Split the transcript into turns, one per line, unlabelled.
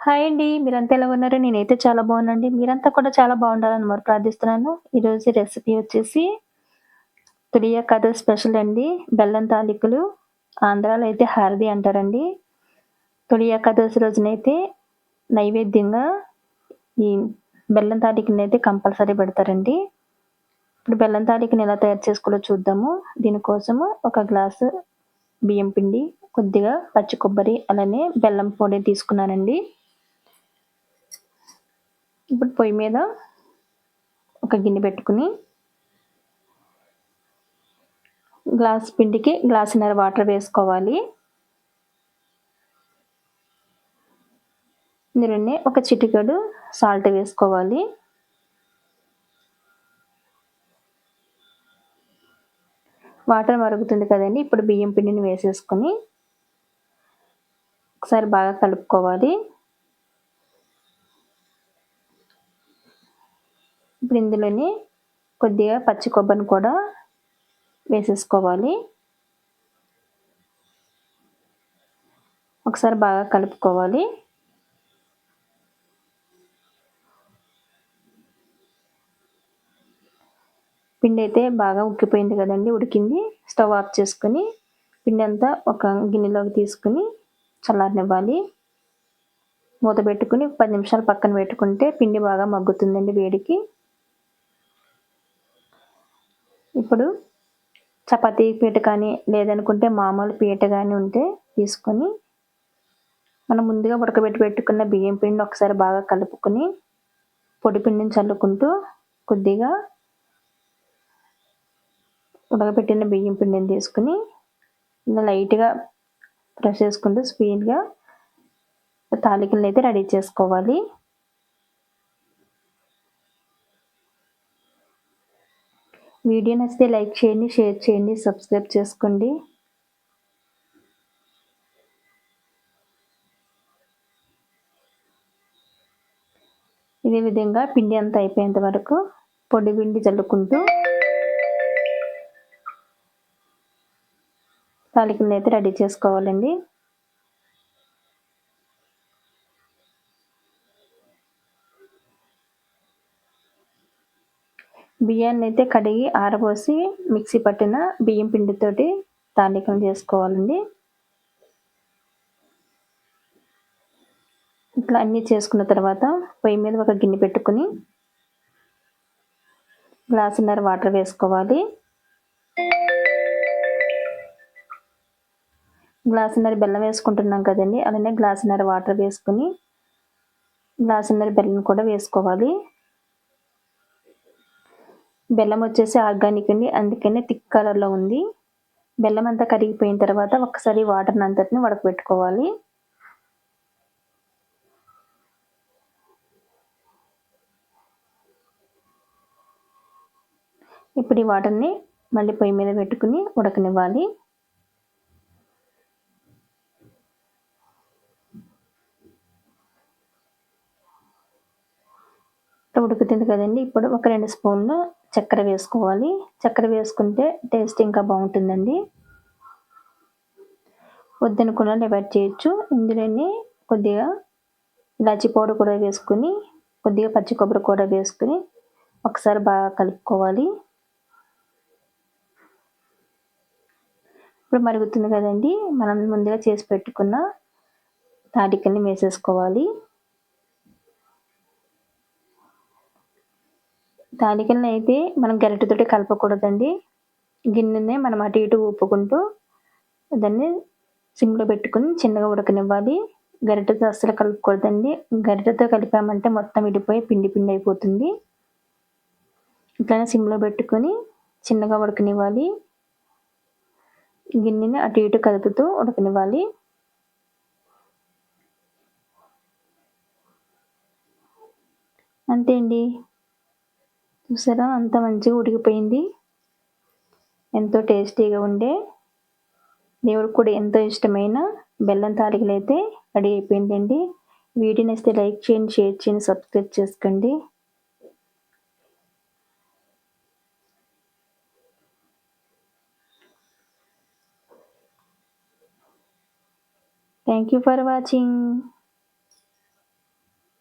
Hi అండి. మీరంతా ఎలా ఉన్నారు? నేనైతే చాలా బాగున్నానండి. మీరంతా కూడా చాలా బాగుండాలని మరి ప్రార్థిస్తున్నాను. ఈరోజు రెసిపీ వచ్చేసి తురియా స్పెషల్ అండి. బెల్లం తాలికలు. ఆంధ్రాలో అయితే హారది అంటారండి. తురియా రోజునైతే నైవేద్యంగా ఈ బెల్లం తాలికలనైతే కంపల్సరీ పెడతారండి. ఇప్పుడు బెల్లం తాలికని ఎలా తయారు చేసుకోవాలో చూద్దాము. దీనికోసము ఒక గ్లాసు బియ్యం పిండి, కొద్దిగా పచ్చి కొబ్బరి, అలానే బెల్లం పొడి తీసుకున్నానండి. ఇప్పుడు పొయ్యి మీద ఒక గిన్నె పెట్టుకుని గ్లాస్ పిండికి గ్లాసున్నర వాటర్ వేసుకోవాలి. ఇందులోనే ఒక చిటికెడు సాల్ట్ వేసుకోవాలి. వాటర్ మరుగుతుంది కదండి, ఇప్పుడు బియ్యం పిండిని వేసేసుకొని ఒకసారి బాగా కలుపుకోవాలి. ఇప్పుడు ఇందులోని కొద్దిగా పచ్చి కొబ్బరిని కూడా వేసేసుకోవాలి. ఒకసారి బాగా కలుపుకోవాలి. పిండి అయితే బాగా ఉక్కిపోయింది కదండి, ఉడికింది. స్టవ్ ఆఫ్ చేసుకొని పిండి అంతా ఒక గిన్నెలోకి తీసుకుని చల్లారనివ్వాలి. మూత పెట్టుకుని 10 నిమిషాలు పక్కన పెట్టుకుంటే పిండి బాగా మగ్గుతుందండి వేడికి. ఇప్పుడు చపాతీ పీట కానీ లేదనుకుంటే మామూలు పీట కానీ ఉంటే తీసుకొని మనం ముందుగా ఉడకబెట్టి పెట్టుకున్న బియ్యం పిండిని ఒకసారి బాగా కలుపుకొని పొడి పిండిని చల్లుకుంటూ కొద్దిగా ఉడకబెట్టిన బియ్యం పిండిని తీసుకుని ఇలా లైట్గా ప్రెస్ చేసుకుంటూ స్పీడ్గా తాలికలను అయితే రెడీ చేసుకోవాలి. వీడియో నచ్చితే లైక్ చేయండి, షేర్ చేయండి, సబ్స్క్రైబ్ చేసుకోండి. ఇదే విధంగా పిండి అంతా అయిపోయేంత వరకు పొడి పిండి చల్లుకుంటూ తాలికలను అయితే రెడీ చేసుకోవాలండి. బియ్యాన్ని అయితే కడిగి ఆరబోసి మిక్సీ పట్టిన బియ్యం పిండితోటి తాలికలు చేసుకోవాలండి. ఇట్లా అన్నీ చేసుకున్న తర్వాత పొయ్యి మీద ఒక గిన్నె పెట్టుకుని గ్లాసున్నర వాటర్ వేసుకోవాలి. గ్లాసున్నర బెల్లం వేసుకుంటున్నాం కదండి, అలానే గ్లాసున్నర వాటర్ వేసుకుని గ్లాసున్నర బెల్లం కూడా వేసుకోవాలి. బెల్లం వచ్చేసి ఆర్గానిక్ అండి, అందుకనే థిక్ కలర్లో ఉంది. బెల్లం అంతా కరిగిపోయిన తర్వాత ఒకసారి వాటర్ని అంతటిని ఉడకబెట్టుకోవాలి. ఇప్పుడు ఈ వాటర్ని మళ్ళీ పొయ్యి మీద పెట్టుకుని ఉడకనివ్వాలి. ఉడుకుతుంది కదండి, ఇప్పుడు ఒక 2 స్పూన్లు చక్కెర వేసుకోవాలి. చక్కెర వేసుకుంటే టేస్ట్ ఇంకా బాగుంటుందండి. వద్దనుకున్న అవాయిడ్ చేయొచ్చు. ఇందులోనే కొద్దిగా ఇలాచీ పౌడర్ కూడా వేసుకుని కొద్దిగా పచ్చి కొబ్బరి కూడా వేసుకుని ఒకసారి బాగా కలుపుకోవాలి. ఇప్పుడు మరుగుతుంది కదండి, మనం ముందుగా చేసి పెట్టుకున్న తాలికల్ని వేసేసుకోవాలి. తాలికలను అయితే మనం గరిటెతోటి కలపకూడదండి. గిన్నెనే మనం అటు ఇటు ఊపుకుంటూ దాన్ని సిమ్లో పెట్టుకుని చిన్నగా ఉడకనివ్వాలి. గరిటెతో అస్సలు కలపకూడదండి. గరిటెతో కలిపామంటే మొత్తం విడిపోయి పిండి పిండి అయిపోతుంది. ఇట్లానే సిమ్లో పెట్టుకొని చిన్నగా ఉడకనివ్వాలి. గిన్నెని అటు ఇటు కదుపుతూ ఉడకనివ్వాలి. అంతే అండి, చూసారా అంత మంచిగా ఉడికిపోయింది. ఎంతో టేస్టీగా ఉండే, దేవుడికి కూడా ఎంతో ఇష్టమైన బెల్లం తాలికలు అయితే రెడీ అయిపోయిందండి. వీడియో నచ్చితే లైక్ చేయండి, షేర్ చేయండి, సబ్స్క్రైబ్ చేసుకోండి. Thank you for watching.